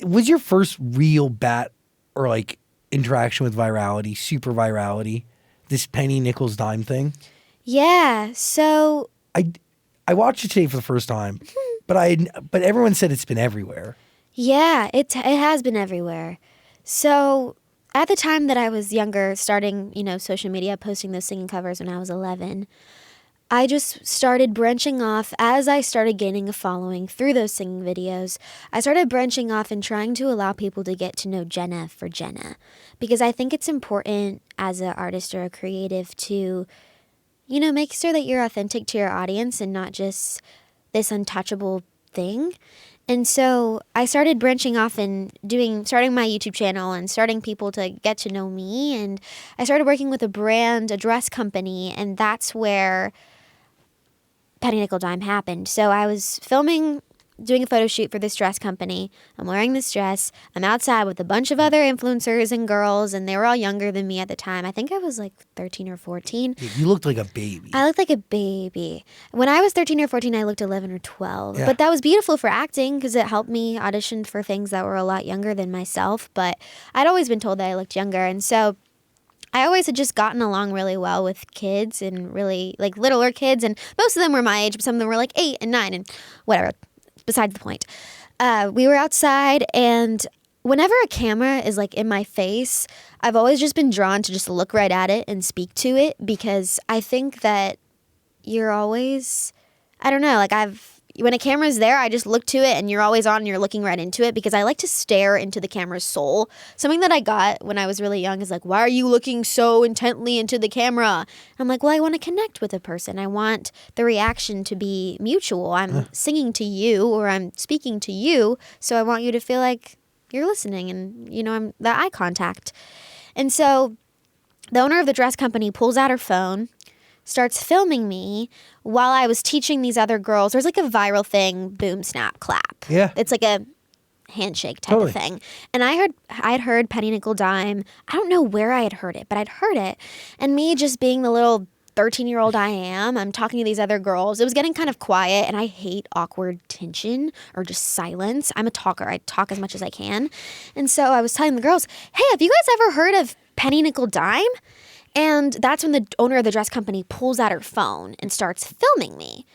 was your first real bat or like interaction with virality, super virality, this penny, nickels, dime thing? Yeah. So I watched it today for the first time, but everyone said it's been everywhere. yeah, it has been everywhere. So at the time that I was younger, starting, social media, posting those singing covers when I was 11, I just started branching off as I started gaining a following through those singing videos. I started branching off and trying to allow people to get to know Jenna for Jenna, because I think it's important as an artist or a creative to, make sure that you're authentic to your audience and not just this untouchable thing. And so I started branching off and starting my YouTube channel and starting people to get to know me. And I started working with a dress company, and that's where Penny Nickel Dime happened. So I was doing a photo shoot for this dress company. I'm wearing this dress. I'm outside with a bunch of other influencers and girls, and they were all younger than me at the time. I think I was like 13 or 14. You looked like a baby. I looked like a baby. When I was 13 or 14, I looked 11 or 12. Yeah. But that was beautiful for acting because it helped me audition for things that were a lot younger than myself. But I'd always been told that I looked younger. And so I always had just gotten along really well with kids, and really like littler kids. And most of them were my age, but some of them were like 8 and 9 and whatever. Besides the point. We were outside, and whenever a camera is like in my face, I've always just been drawn to just look right at it and speak to it, because I think that you're always, I don't know, like when a camera's there, I just look to it and you're always on and you're looking right into it, because I like to stare into the camera's soul. Something that I got when I was really young is like, why are you looking so intently into the camera? I'm like, well, I want to connect with a person. I want the reaction to be mutual. I'm singing to you, or I'm speaking to you, so I want you to feel like you're listening, and, I'm the eye contact. And so the owner of the dress company pulls out her phone, starts filming me while I was teaching these other girls. There's like a viral thing, boom, snap, clap. Yeah. It's like a handshake type of thing. And I'd heard Penny Nickel Dime. I don't know where I had heard it, but I'd heard it. And me just being the little 13-year-old I'm talking to these other girls. It was getting kind of quiet, and I hate awkward tension or just silence. I'm a talker. I talk as much as I can. And so I was telling the girls, hey, have you guys ever heard of Penny Nickel Dime? And that's when the owner of the dress company pulls out her phone and starts filming me.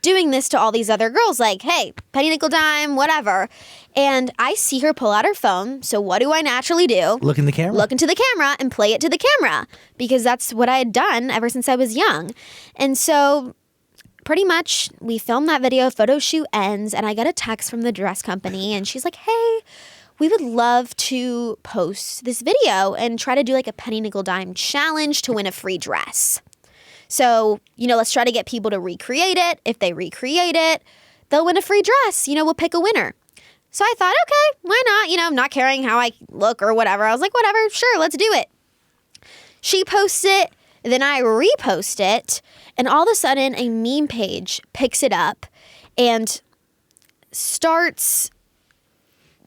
Doing this to all these other girls, like, hey, Penny Nickel Dime, whatever. And I see her pull out her phone, so what do I naturally do? Look in the camera. Look into the camera and play it to the camera, because that's what I had done ever since I was young. And so pretty much we filmed that video, photo shoot ends, and I get a text from the dress company, and she's like, hey, we would love to post this video and try to do like a Penny Nickel Dime challenge to win a free dress. So, let's try to get people to recreate it. If they recreate it, they'll win a free dress. We'll pick a winner. So I thought, okay, why not? Not caring how I look or whatever. I was like, whatever, sure, let's do it. She posts it, then I repost it, and all of a sudden a meme page picks it up and starts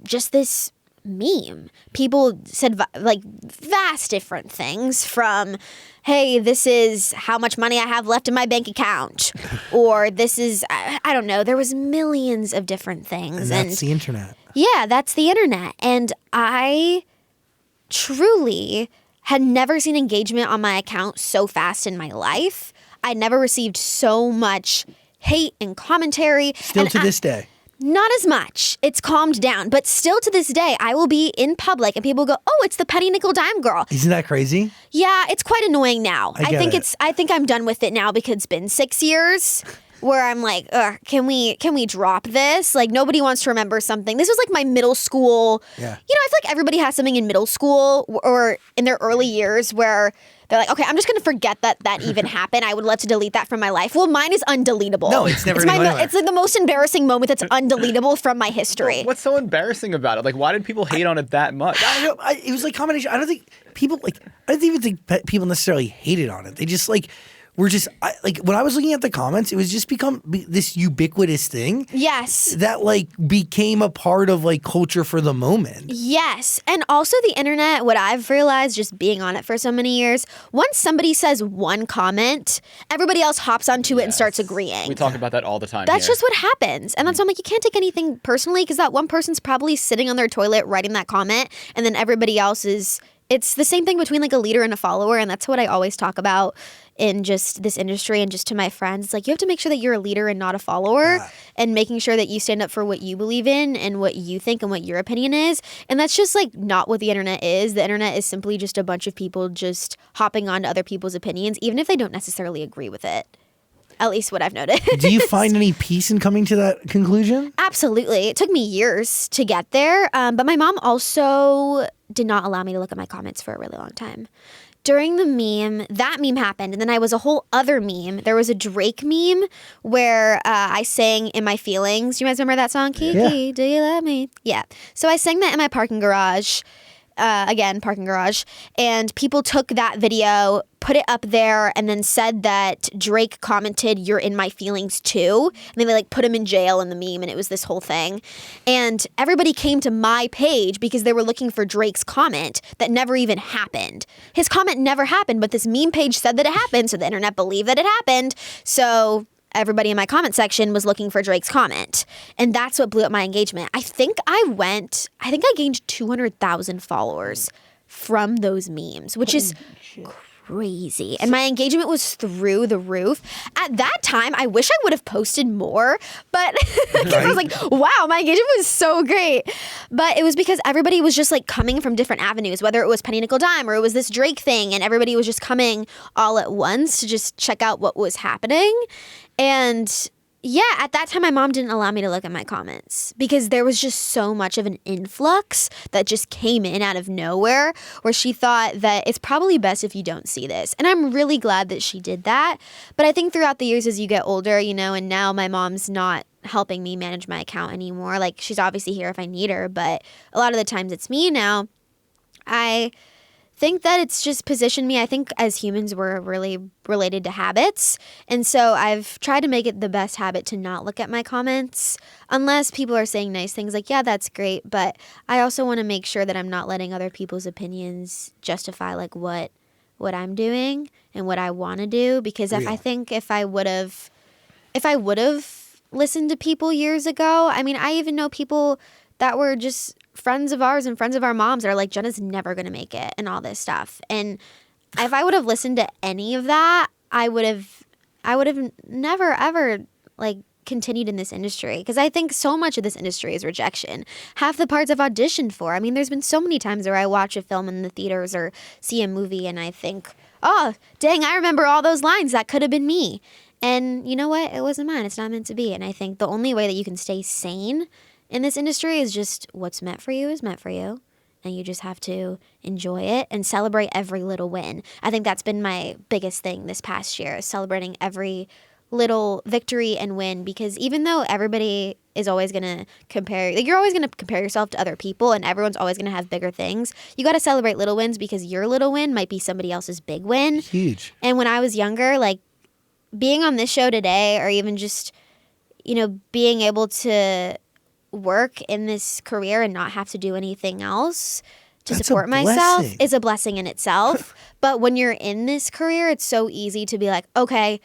just this meme. People said like vast different things, from, hey, this is how much money I have left in my bank account, or this is, I don't know. There was millions of different things. And that's the internet. Yeah, that's the internet. And I truly had never seen engagement on my account so fast in my life. I never received so much hate and commentary. Still to this day. Not as much. It's calmed down. But still to this day, I will be in public and people go, oh, it's the Penny Nickel Dime girl. Isn't that crazy? Yeah, it's quite annoying now. I think I'm done with it now, because it's been 6 years where I'm like, can we drop this? Like, nobody wants to remember something. This was like my middle school. Yeah. I feel like everybody has something in middle school or in their early years where they're like, okay, I'm just going to forget that even happened. I would love to delete that from my life. Well, mine is undeletable. No, it's never going to go anywhere. It's like the most embarrassing moment that's undeletable from my history. What's so embarrassing about it? Like, why did people hate on it that much? I don't know. It was like combination. I don't even think people necessarily hated on it. They just like were just like when I was looking at the comments, it was just become this ubiquitous thing. Yes. That like became a part of like culture for the moment. Yes. And also the internet, what I've realized just being on it for so many years, once somebody says one comment, everybody else hops onto it and starts agreeing. We talk about that all the time. That's here. just what happens. And that's why I'm like, you can't take anything personally because that one person's probably sitting on their toilet writing that comment and then everybody else is, it's the same thing between like a leader and a follower. And that's what I always talk about in just this industry and just to my friends. It's like, you have to make sure that you're a leader and not a follower and making sure that you stand up for what you believe in and what you think and what your opinion is. And that's just like not what the internet is. The internet is simply just a bunch of people just hopping on to other people's opinions, even if they don't necessarily agree with it. At least what I've noticed. Do you find any peace in coming to that conclusion? Absolutely. It took me years to get there. But my mom also did not allow me to look at my comments for a really long time. During the meme, that meme happened. And then I was a whole other meme. There was a Drake meme where I sang In My Feelings. You guys remember that song? Kiki, do you love me? Yeah. So I sang that in my parking garage. Again, parking garage. And people took that video, put it up there, and then said that Drake commented, "You're in my feelings too." And then they like put him in jail in the meme, and it was this whole thing. And everybody came to my page because they were looking for Drake's comment that never even happened. His comment never happened, but this meme page said that it happened, so the internet believed that it happened. So everybody in my comment section was looking for Drake's comment. And that's what blew up my engagement. I think I gained 200,000 followers from those memes, which is crazy. And my engagement was through the roof. At that time, I wish I would have posted more, but because I was like, wow, my engagement was so great. But it was because everybody was just like coming from different avenues, whether it was Penny Nickel Dime or it was this Drake thing, and everybody was just coming all at once to just check out what was happening. And yeah, at that time, my mom didn't allow me to look at my comments because there was just so much of an influx that just came in out of nowhere where she thought that it's probably best if you don't see this. And I'm really glad that she did that. But I think throughout the years as you get older, you know, and now my mom's not helping me manage my account anymore. Like, she's obviously here if I need her, but a lot of the times it's me now. I think that it's just positioned me. I think as humans, we're really related to habits. And so I've tried to make it the best habit to not look at my comments unless people are saying nice things like, yeah, that's great. But I also want to make sure that I'm not letting other people's opinions justify like what I'm doing and what I want to do. Because I think if I would have listened to people years ago, I mean, I even know people that were just friends of ours and friends of our moms that are like, Jenna's never going to make it and all this stuff. And if I would have listened to any of that, I would have never, ever like continued in this industry. Because I think so much of this industry is rejection. Half the parts I've auditioned for. I mean, there's been so many times where I watch a film in the theaters or see a movie and I think, oh, dang, I remember all those lines. That could have been me. And you know what? It wasn't mine. It's not meant to be. And I think the only way that you can stay sane in this industry is just what's meant for you is meant for you. And you just have to enjoy it and celebrate every little win. I think that's been my biggest thing this past year, is celebrating every little victory and win. Because even though everybody is always going to compare, like you're always going to compare yourself to other people and everyone's always going to have bigger things, you got to celebrate little wins because your little win might be somebody else's big win. Huge. And when I was younger, like being on this show today or even just, you know, being able to work in this career and not have to do anything else to support myself is a blessing in itself. But when you're in this career, it's so easy to be like, okay,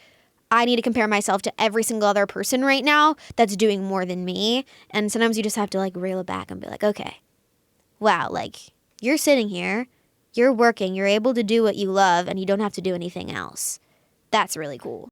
I need to compare myself to every single other person right now that's doing more than me. And sometimes you just have to like reel it back and be like, okay, wow, like you're sitting here, you're working, you're able to do what you love and you don't have to do anything else. That's really cool.